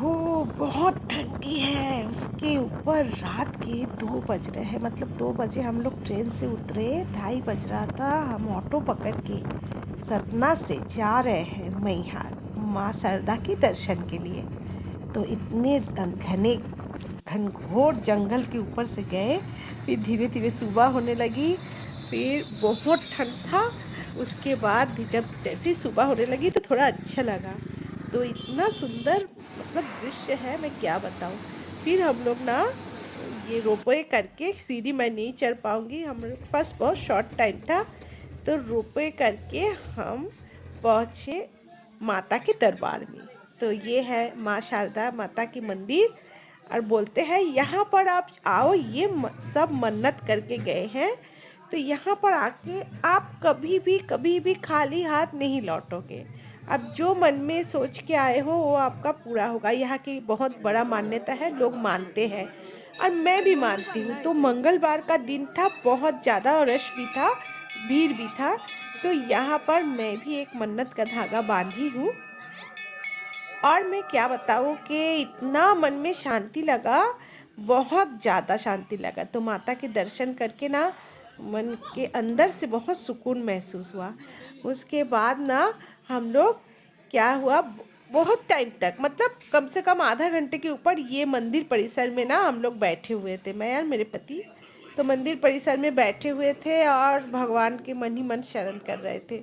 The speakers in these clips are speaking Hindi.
बहुत ठंडी है। उसके ऊपर रात के 2 बज रहे हैं, मतलब 2 बजे हम लोग ट्रेन से उतरे, 2:30 बज रहा था। हम ऑटो पकड़ के सतना से जा रहे हैं मैहर माँ शारदा के दर्शन के लिए। तो इतने घने घनघोर जंगल के ऊपर से गए, फिर धीरे धीरे सुबह होने लगी, फिर बहुत ठंड था। उसके बाद भी जब जैसे सुबह होने लगी तो थोड़ा अच्छा लगा। तो इतना सुंदर मतलब दृश्य है, मैं क्या बताऊँ। फिर हम लोग ना ये रोपवे करके, सीढ़ी मैं नहीं चढ़ पाऊँगी, हम लोग के पास बहुत शॉर्ट टाइम था, तो रोपवे करके हम पहुँचे माता के दरबार में। तो ये है माँ शारदा माता की मंदिर, और बोलते हैं यहाँ पर आप आओ, ये सब मन्नत करके गए हैं, तो यहाँ पर आके आप कभी भी खाली हाथ नहीं लौटोगे। अब जो मन में सोच के आए हो वो आपका पूरा होगा। यहाँ की बहुत बड़ा मान्यता है, लोग मानते हैं और मैं भी मानती हूँ। तो मंगलवार का दिन था, बहुत ज़्यादा रश भी था, भीड़ भी था। तो यहाँ पर मैं भी एक मन्नत का धागा बांधी हूँ, और मैं क्या बताऊँ कि इतना मन में शांति लगा, बहुत ज़्यादा शांति लगा। तो माता के दर्शन करके ना मन के अंदर से बहुत सुकून महसूस हुआ। उसके बाद ना हम लोग क्या हुआ, बहुत टाइम तक, मतलब कम से कम आधा घंटे के ऊपर ये मंदिर परिसर में ना हम लोग बैठे हुए थे, मैं और मेरे पति। तो मंदिर परिसर में बैठे हुए थे और भगवान के मन ही मन शरण कर रहे थे,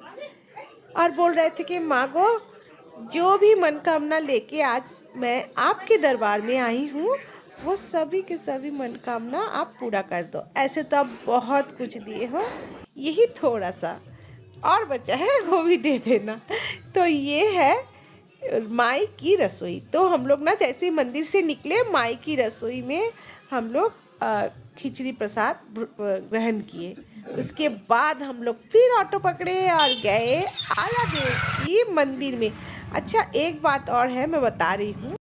और बोल रहे थे कि मांगो, जो भी मनोकामना लेके आज मैं आपके दरबार में आई हूँ, वो सभी के सभी मनोकामना आप पूरा कर दो। ऐसे तो आप बहुत कुछ दिए हो, यही थोड़ा सा और बचा है, वो भी दे देना। तो ये है माई की रसोई। तो हम लोग ना जैसे ही मंदिर से निकले, माई की रसोई में हम लोग खिचड़ी प्रसाद ग्रहण किए। उसके बाद हम लोग फिर ऑटो पकड़े और गए आला देव की मंदिर में। अच्छा, एक बात और है, मैं बता रही हूँ।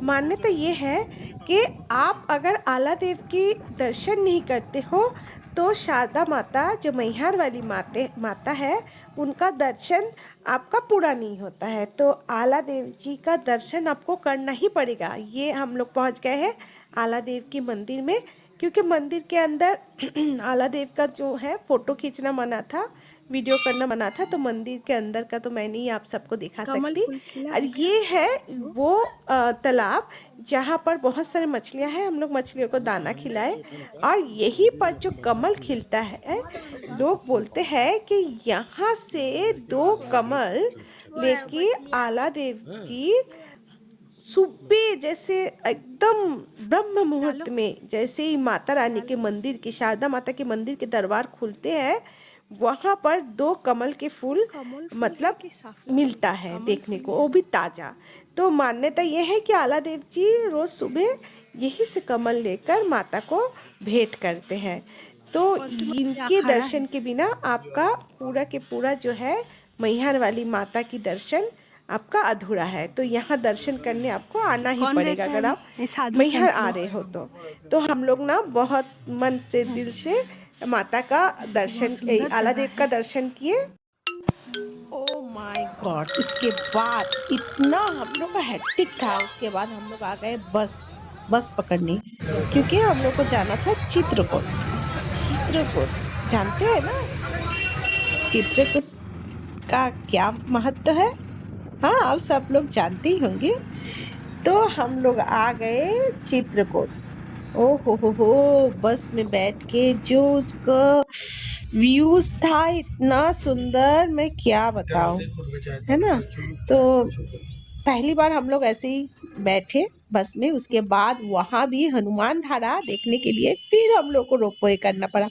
मान्यता ये है कि आप अगर आला देव की दर्शन नहीं करते हो तो शारदा माता, जो मैहर वाली माता है, उनका दर्शन आपका पूरा नहीं होता है। तो आला देव जी का दर्शन आपको करना ही पड़ेगा। ये हम लोग पहुंच गए हैं आला देव की मंदिर में, क्योंकि मंदिर के अंदर आला देव का जो है फोटो खींचना मना था, वीडियो करना मना था। तो मंदिर के अंदर का तो मैं नहीं आप सबको दिखा सकती। और ये है वो तालाब जहाँ पर बहुत सारे मछलियाँ हैं। हम लोग मछलियों को दाना खिलाए, और यहीं पर जो कमल खिलता है, लोग बोलते हैं कि यहाँ से 2 कमल लेके आला देव जी सुबह, जैसे एकदम ब्रह्म मुहूर्त में, जैसे ही माता रानी के मंदिर की, शारदा माता के मंदिर के दरबार खुलते हैं, वहाँ पर 2 कमल के फूल मतलब मिलता है देखने को, वो भी ताजा। तो मान्यता ये है कि आला देव जी रोज सुबह यही से कमल लेकर माता को भेंट करते हैं। तो इनके दर्शन के बिना आपका पूरा के पूरा जो है मैहर वाली माता की दर्शन आपका अधूरा है। तो यहाँ दर्शन करने आपको आना ही पड़ेगा अगर आप मैहर आ रहे हो तो हम लोग ना बहुत मन से, दिल से माता का दर्शन, आला देव का दर्शन किए। ओ माय गॉड, इसके बाद इतना हम लोग का हेक्टिक था। उसके बाद हम लोग आ गए बस पकड़ने, क्योंकि हम लोग को जाना था चित्रकूट। जानते हैं ना चित्रकूट का क्या महत्व है? हाँ, आप सब लोग जानते ही होंगे। तो हम लोग आ गए चित्रकूट। ओ हो, बस में बैठ के जो उसका व्यूज था, इतना सुंदर, मैं क्या बताऊं, है ना। तो पहली बार हम लोग ऐसे ही बैठे बस में। उसके बाद वहां भी हनुमान धारा देखने के लिए फिर हम लोग को रोपवे करना पड़ा।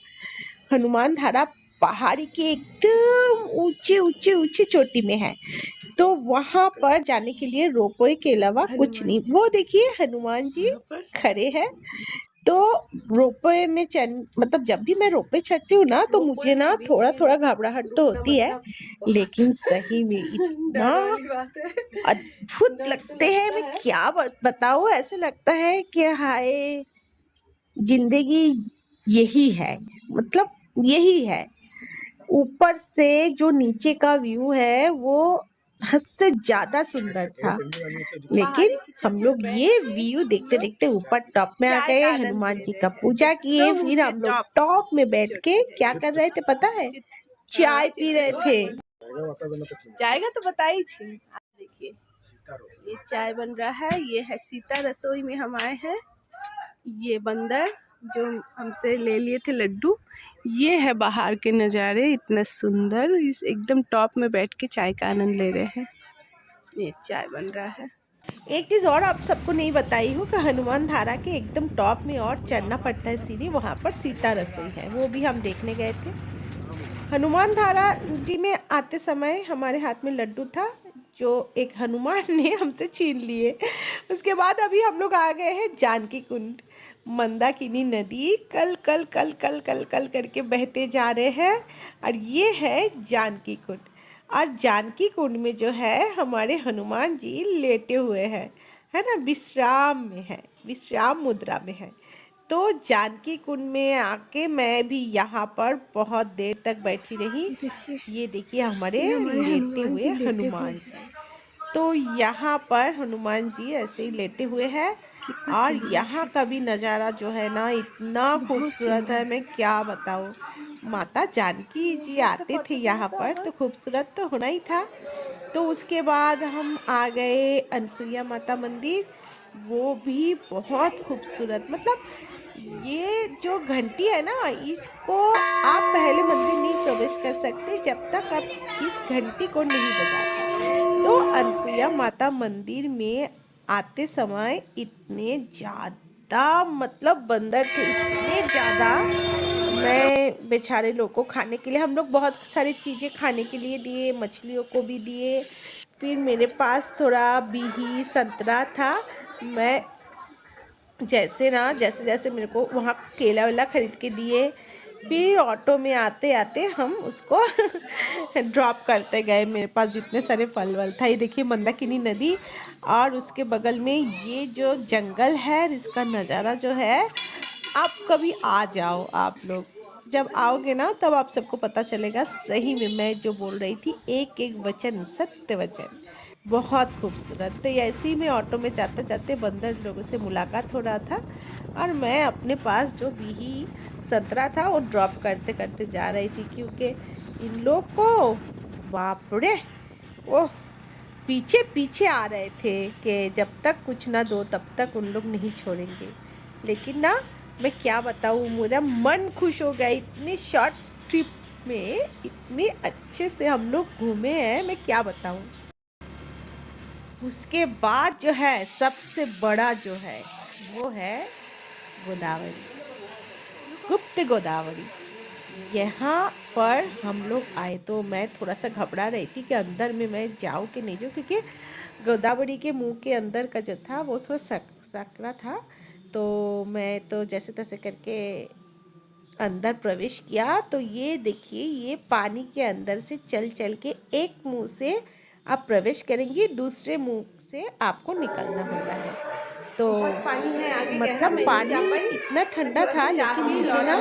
हनुमान धारा पहाड़ी के एकदम ऊंचे चोटी में है, तो वहां पर जाने के लिए रोपवे के अलावा कुछ नहीं। वो देखिए हनुमान जी खड़े हैं। तो रोपवे में मतलब जब भी मैं रोपवे चढ़ती हूँ ना, तो मुझे ना थोड़ा घबराहट तो होती है, लेकिन सही में इतना अद्भुत लगते हैं, मैं क्या बताऊँ। ऐसे लगता है कि हाय, जिंदगी यही है, मतलब यही है। ऊपर से जो नीचे का व्यू है वो हद से ज्यादा सुंदर था। लेकिन हम लोग ये व्यू देखते देखते ऊपर टॉप में आ गए, हनुमान जी का पूजा किए, फिर हम लोग टॉप में बैठ के क्या कर रहे थे पता है? चाय पी रहे थे। जाएगा तो बताई छी। देखिए ये चाय बन रहा है, ये है सीता रसोई में हम आए हैं। ये बंदर जो हमसे ले लिए थे लड्डू, ये है बाहर के नज़ारे इतने सुंदर। इस एकदम टॉप में बैठ के चाय का आनंद ले रहे हैं। ये चाय बन रहा है। एक चीज और आप सबको नहीं बताई हूँ कि हनुमान धारा के एकदम टॉप में और चढ़ना पड़ता है सीढ़ी, वहाँ पर सीता रसोई है, वो भी हम देखने गए थे। हनुमान धारा जी में आते समय हमारे हाथ में लड्डू था जो एक हनुमान ने हमसे छीन लिए। उसके बाद अभी हम लोग आ गए हैं जानकी कुंड। मंदाकिनी नदी कल कल कल कल कल कल करके बहते जा रहे हैं और ये है जानकी कुंड। और जानकी कुंड में जो है हमारे हनुमान जी लेटे हुए हैं, है ना, विश्राम में है, विश्राम मुद्रा में है। तो जानकी कुंड में आके मैं भी यहाँ पर बहुत देर तक बैठी रही। ये देखिए हमारे लेटे हुए हनुमान जी। तो यहाँ पर हनुमान जी ऐसे ही लेटे हुए हैं और यहाँ का भी नज़ारा जो है ना इतना खूबसूरत है, मैं क्या बताऊँ। माता जानकी जी आते थे यहाँ पर तो खूबसूरत तो होना ही था। तो उसके बाद हम आ गए अनसुईया माता मंदिर, वो भी बहुत खूबसूरत। मतलब ये जो घंटी है ना, इसको आप पहले मंदिर नहीं प्रवेश कर सकते जब तक आप इस घंटी को नहीं बजाते। तो अनसुईया माता मंदिर में आते समय इतने ज़्यादा मतलब बंदर थे, इतने ज़्यादा। मैं बेचारे लोग को खाने के लिए, हम लोग बहुत सारी चीज़ें खाने के लिए दिए, मछलियों को भी दिए। फिर मेरे पास थोड़ा बिही संतरा था, मैं जैसे जैसे मेरे को वहाँ केला वेला खरीद के दिए। फिर ऑटो में आते आते हम उसको ड्रॉप करते गए। मेरे पास जितने सारे फल वल था, ये देखिए मंदाकिनी नदी और उसके बगल में ये जो जंगल है, इसका नज़ारा जो है, आप कभी आ जाओ। आप लोग जब आओगे ना तब आप सबको पता चलेगा सही में मैं जो बोल रही थी एक एक वचन सत्य वचन। बहुत खूबसूरत। तो ऐसे ही मैं ऑटो में जाते जाते बंदर लोगों से मुलाकात हो रहा था और मैं अपने पास जो बिही संतरा था वो ड्रॉप करते करते जा रही थी, क्योंकि इन लोग को बाप रे वो पीछे पीछे आ रहे थे कि जब तक कुछ ना दो तब तक उन लोग नहीं छोड़ेंगे। लेकिन ना मैं क्या बताऊँ, मेरा मन खुश हो गया। इतने शॉर्ट ट्रिप में इतने अच्छे से हम लोग घूमे हैं, मैं क्या बताऊँ। उसके बाद जो है सबसे बड़ा जो है वो है गोदावरी, गुप्त गोदावरी। यहाँ पर हम लोग आए तो मैं थोड़ा सा घबरा रही थी कि अंदर में मैं जाऊँ कि नहीं जाऊँ, क्योंकि गोदावरी के मुंह के अंदर का जो था वो थोड़ा सकरा था। तो मैं तो जैसे तैसे करके अंदर प्रवेश किया। तो ये देखिए ये पानी के अंदर से चल चल के एक मुंह से आप प्रवेश करेंगे, दूसरे मुंह से आपको निकलना होता है। तो पानी है आगे मतलब पानी इतना ठंडा था, लेकिन मुझे ना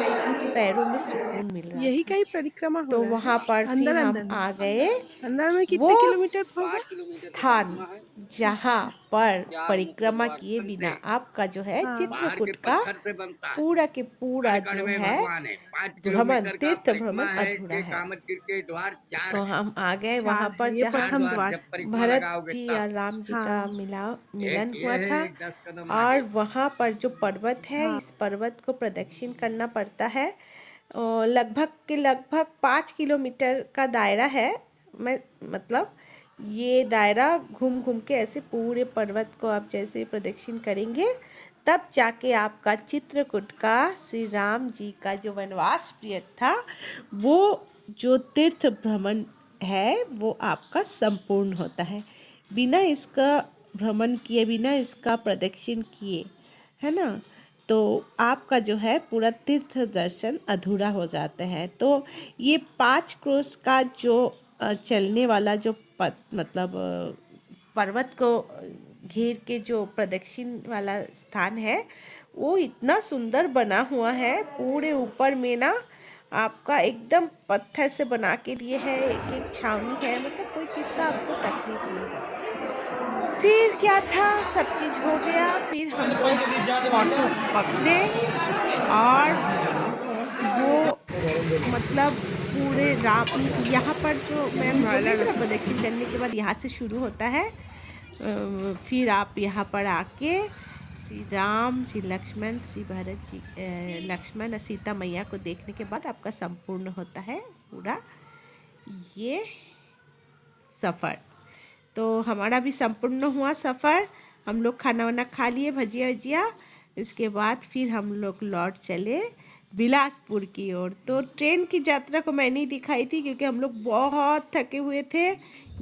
पैरों में सुकून मिल रहा यही था। का ही परिक्रमा हो तो रहा है। वहाँ पर फिर हम आ गए अंदर में वो कितने किलोमीटर होगा? स्थान जहाँ पर परिक्रमा किए बिना आपका जो है चित्रकूट का पूरा के पूरा जो है भ्रमण, तीर्थ भ्रमण अधूरा है। तो हम आ गए वहाँ पर जहाँ भरत जी और राम जी का मिलन हुआ था। और वहाँ पर जो पर्वत है, इस पर्वत को प्रदक्षिण करना पड़ता है। लगभग 5 किलोमीटर का दायरा है। मैं मतलब ये दायरा घूम घूम के ऐसे पूरे पर्वत को आप जैसे प्रदक्षिण करेंगे तब जाके आपका चित्रकूट का श्री राम जी का जो वनवास पीरियड था वो जो तीर्थ भ्रमण है वो आपका संपूर्ण होता है। बिना इसका भ्रमण किए, बिना इसका प्रदक्षिण किए, है ना, तो आपका जो है पूरा तीर्थ दर्शन अधूरा हो जाता है। तो ये 5 क्रोस का जो चलने वाला जो मतलब पर्वत को घेर के जो प्रदक्षिण वाला स्थान है वो इतना सुंदर बना हुआ है। पूरे ऊपर में ना आपका एकदम पत्थर से बना के दिए है, एक एक छावनी है, मतलब कोई चीज़ का आपको तकलीफ नहीं। फिर क्या था, सब चीज़ हो गया, फिर हम लोग ऑटो पकड़े और वो मतलब पूरे रात यहाँ पर जो मैं प्रदक्षिण करने के बाद यहाँ से शुरू होता है। फिर आप यहाँ पर आके श्री राम, श्री लक्ष्मण, श्री भरत जी, लक्ष्मण और सीता मैया को देखने के बाद आपका संपूर्ण होता है पूरा ये सफ़र। तो हमारा भी संपूर्ण हुआ सफ़र। हम लोग खाना वाना खा लिए, भजिया वजिया। इसके बाद फिर हम लोग लौट चले बिलासपुर की ओर। तो ट्रेन की यात्रा को मैं नहीं दिखाई थी क्योंकि हम लोग बहुत थके हुए थे।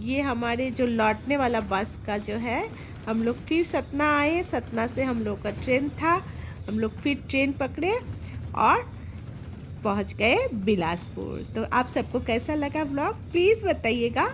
ये हमारे जो लौटने वाला बस का जो है, हम लोग फिर सतना आए। सतना से हम लोग का ट्रेन था, हम लोग फिर ट्रेन पकड़े और पहुंच गए बिलासपुर। तो आप सबको कैसा लगा व्लॉग प्लीज़ बताइएगा।